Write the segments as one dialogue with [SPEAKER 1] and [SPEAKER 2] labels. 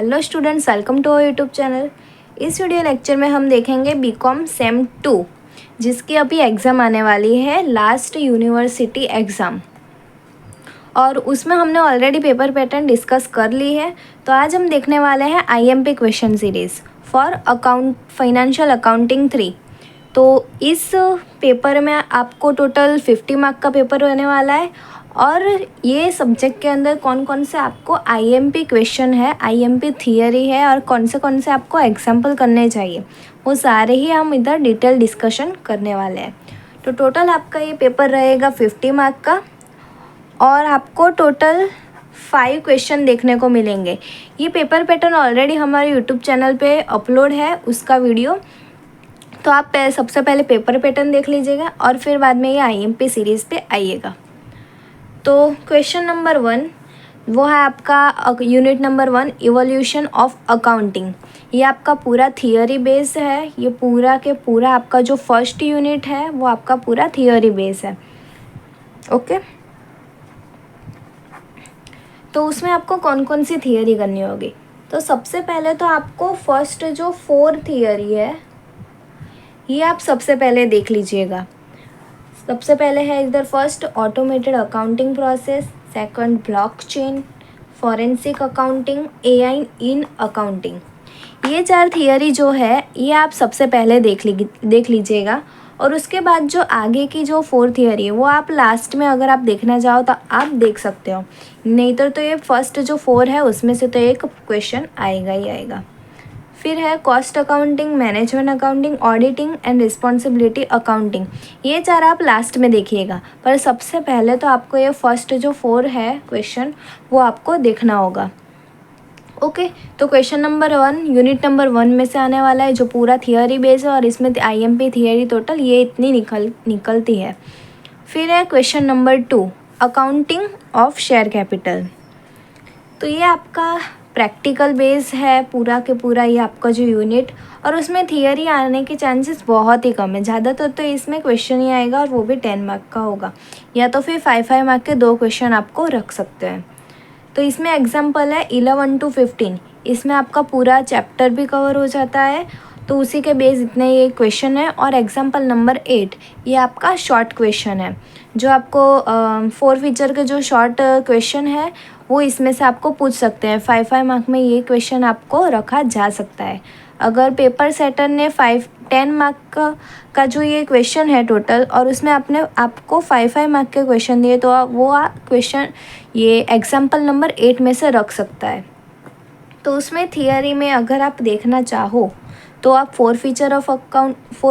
[SPEAKER 1] Hello students, welcome to our YouTube channel. इस video lecture में हम देखेंगे बीकॉम सेम 2 जिसकी अभी एग्ज़ाम आने वाली है, लास्ट यूनिवर्सिटी एग्ज़ाम, और उसमें हमने ऑलरेडी पेपर पैटर्न डिस्कस कर ली है। तो आज हम देखने वाले हैं IMP question series for financial accounting 3। तो इस पेपर में आपको टोटल 50 मार्क का पेपर होने वाला है, और ये सब्जेक्ट के अंदर कौन कौन से आपको आईएमपी क्वेश्चन है, आईएमपी थियरी है, और कौन से आपको एग्जाम्पल करने चाहिए, वो सारे ही हम इधर डिटेल डिस्कशन करने वाले हैं। तो टोटल आपका ये पेपर रहेगा 50 मार्क का, और आपको टोटल 5 क्वेश्चन देखने को मिलेंगे। ये पेपर पैटर्न ऑलरेडी हमारे यूट्यूब चैनल पे अपलोड है, उसका वीडियो। तो आप सबसे पहले पेपर पैटर्न देख लीजिएगा और फिर बाद में ये आईएमपी सीरीज़ पे आइएगा। तो क्वेश्चन नंबर 1 वो है आपका unit number 1, evolution of accounting. ये आपका पूरा थियोरी बेस है, ये पूरा के पूरा आपका जो फर्स्ट यूनिट है वो आपका पूरा थियोरी बेस है। ओके, तो उसमें आपको कौन कौन सी थियोरी करनी होगी। तो सबसे पहले तो आपको फर्स्ट जो 4 थियोरी है ये आप सबसे पहले देख लीजिएगा। सबसे पहले है इधर first automated accounting process, second blockchain, forensic accounting, AI in accounting. ये 4 थियरी जो है ये आप सबसे पहले देख लीजिएगा, और उसके बाद जो आगे की जो 4 थियरी है वो आप लास्ट में अगर आप देखना चाहो तो आप देख सकते हो, नहीं तो ये फर्स्ट जो 4 है उसमें से तो एक क्वेश्चन आएगा ही आएगा। फिर है cost accounting, management accounting, auditing and responsibility accounting. ये 4 आप लास्ट में देखिएगा, पर सबसे पहले तो आपको ये फर्स्ट जो 4 है क्वेश्चन वो आपको देखना होगा। ओके, तो क्वेश्चन नंबर 1 यूनिट नंबर 1 में से आने वाला है, जो पूरा थियोरी बेस है, और इसमें आईएमपी थियोरी टोटल ये इतनी निकलती है। फिर है question number 2, accounting of share capital. तो ये आपका प्रैक्टिकल बेस है पूरा के पूरा, ये आपका जो यूनिट, और उसमें थियरी आने के चांसेस बहुत ही कम है। ज़्यादातर तो इसमें क्वेश्चन ही आएगा, और वो भी 10 मार्क का होगा, या तो फिर 5 मार्क के 2 क्वेश्चन आपको रख सकते हैं। तो इसमें एग्जाम्पल है 11 to 15, इसमें आपका पूरा चैप्टर भी कवर हो जाता है, तो उसी के बेस इतने ये क्वेश्चन है। और एग्जाम्पल नंबर 8 ये आपका शॉर्ट क्वेश्चन है, जो आपको 4 फीचर के जो शॉर्ट क्वेश्चन है वो इसमें से आपको पूछ सकते हैं। 5 मार्क में ये क्वेश्चन आपको रखा जा सकता है। अगर पेपर सेटर ने 10 मार्क का जो ये क्वेश्चन है टोटल, और उसमें आपको 5 मार्क के क्वेश्चन दिए, तो वो क्वेश्चन ये एग्जाम्पल नंबर 8 में से रख सकता है। तो उसमें थियरी में अगर आप देखना चाहो तो आप 4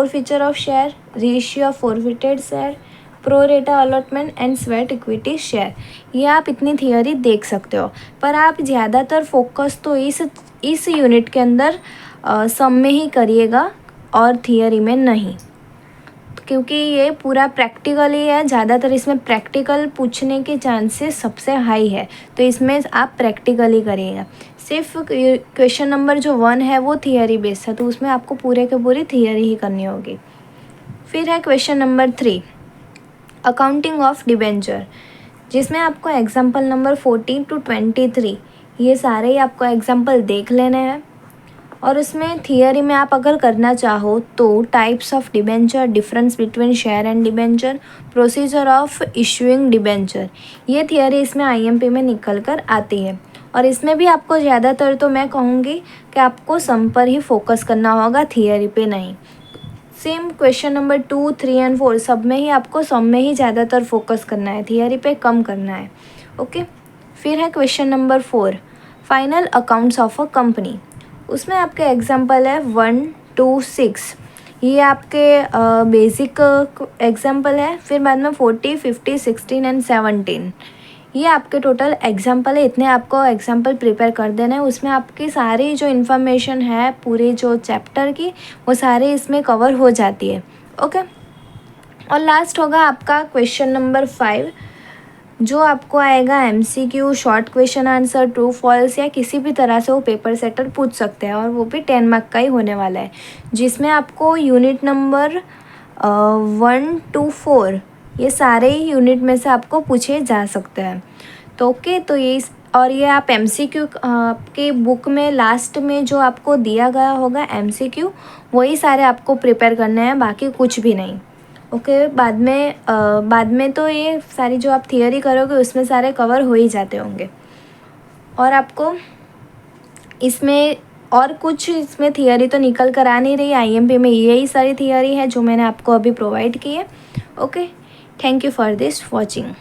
[SPEAKER 1] feature of share, ratio of forfeited share, pro रेटा allotment and sweat equity share, ये आप इतनी थियरी देख सकते हो। पर आप ज़्यादातर फोकस तो इस यूनिट के अंदर सम में ही करिएगा, और थियरी में नहीं, क्योंकि ये पूरा प्रैक्टिकल ही है। ज़्यादातर इसमें प्रैक्टिकल पूछने के चांसेस सबसे हाई है, तो इसमें आप प्रैक्टिकल ही करिएगा। सिर्फ क्वेश्चन नंबर जो 1 है वो थियरी बेस्ड है, तो उसमें आपको पूरे के पूरी थियरी ही करनी होगी। फिर है question number 3, accounting of debenture, जिसमें आपको एग्जाम्पल नंबर 14 to 23 ये सारे ही आपको एग्जाम्पल देख लेने हैं। और उसमें थियरी में आप अगर करना चाहो तो types of debenture, difference between share and debenture, procedure of issuing debenture, ये थियरी इसमें आईएमपी में निकल कर आती है। और इसमें भी आपको ज़्यादातर तो मैं कहूँगी कि आपको सम पर ही फोकस करना होगा, थियरी पे नहीं। सेम क्वेश्चन नंबर 2, 3 एंड 4 सब में ही आपको सम में ही ज़्यादातर फोकस करना है, थियरी पे कम करना है। ओके, फिर है question number 4, final accounts of a company. उसमें आपके एग्जाम्पल है 1 to 6, ये आपके बेसिक एग्जाम्पल है। फिर बाद में 40, 50, 16 एंड 17 ये आपके टोटल एग्जाम्पल है। इतने आपको एग्जाम्पल प्रिपेयर कर देना है, उसमें आपकी सारी जो इन्फॉर्मेशन है पूरे जो चैप्टर की वो सारी इसमें कवर हो जाती है। ओके, और लास्ट होगा आपका क्वेश्चन नंबर 5, जो आपको आएगा MCQ, short question answer, true false, या किसी भी तरह से वो पेपर सेटर पूछ सकते हैं, और वो भी 10 मार्क का ही होने वाला है, जिसमें आपको यूनिट नंबर 1 to 4 ये सारे ही यूनिट में से आपको पूछे जा सकते हैं। तो ओके, तो ये और ये आप MCQ आपके बुक में लास्ट में जो आपको दिया गया होगा MCQ, वही सारे आपको प्रिपेयर करने हैं, बाकी कुछ भी नहीं। ओके, बाद में तो ये सारी जो आप थियरी करोगे उसमें सारे कवर हो ही जाते होंगे। और आपको इसमें और कुछ इसमें थियरी तो निकल कर आ नहीं रही, IMP में यही सारी थियरी है जो मैंने आपको अभी प्रोवाइड की है। Okay, thank you for this watching.